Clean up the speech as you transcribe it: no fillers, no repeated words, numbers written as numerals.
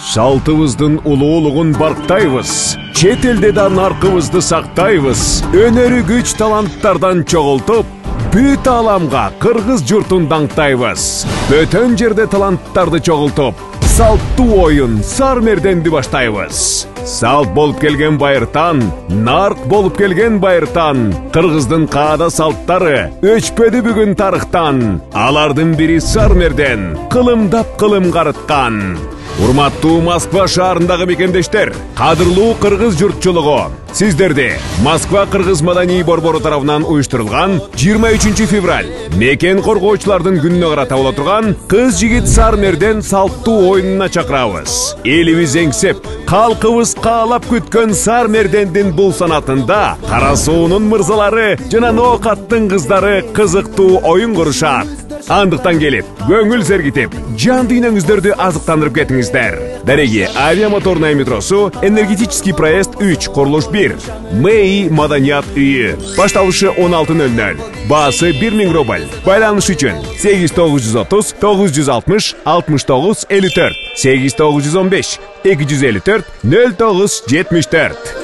Шалтыбыздын улуулугун барктайбыз. Чет элде да наркыбызды сактайбыз. Өнөрү күч таланттардан чогултуп, бүт аламга кыргыз журтун даңктайбыз. Бөтөн жерде таланттарды чогултуп, салттуу оюн Сармерденди баштайбыз. Салт болуп келген байыртан, нарк болуп келген байыртан, кыргыздын каада салттары өчпөдү бүгүн тарыхтан. Алардын бири Сармерден кылымдап кылым карыткан. Урматтуу Москва шаарындагы мекендештер, кадырлуу кыргыз журтчулугу, сиздерди Москва кыргыз маданий борбору тарабынан уюштурулган 23 февраль мекен коргоочулардын күнүнө карата боло турган кыз жигит Сармерден салттуу оюнуна чакырабыз. Элибиз эңсеп, калкыбыз каалап күткөн Сармердендин бул санатында Кара суунун мырзалары жана Ноокаттын кыздары кызыктуу оюн курушат. Андыктан келип, көңүл сергитип, жан дүйнөңүздөрдү азыктандырып кетиңиздер. Дареги авиамоторная метросу, энергетический проезд 3, курулуш 1. МЭИ Маданият үйү. Башталышы 16:00. Баасы 1000 рубль. Байланыш үчүн 8930 960 69 54 8915 254 0974.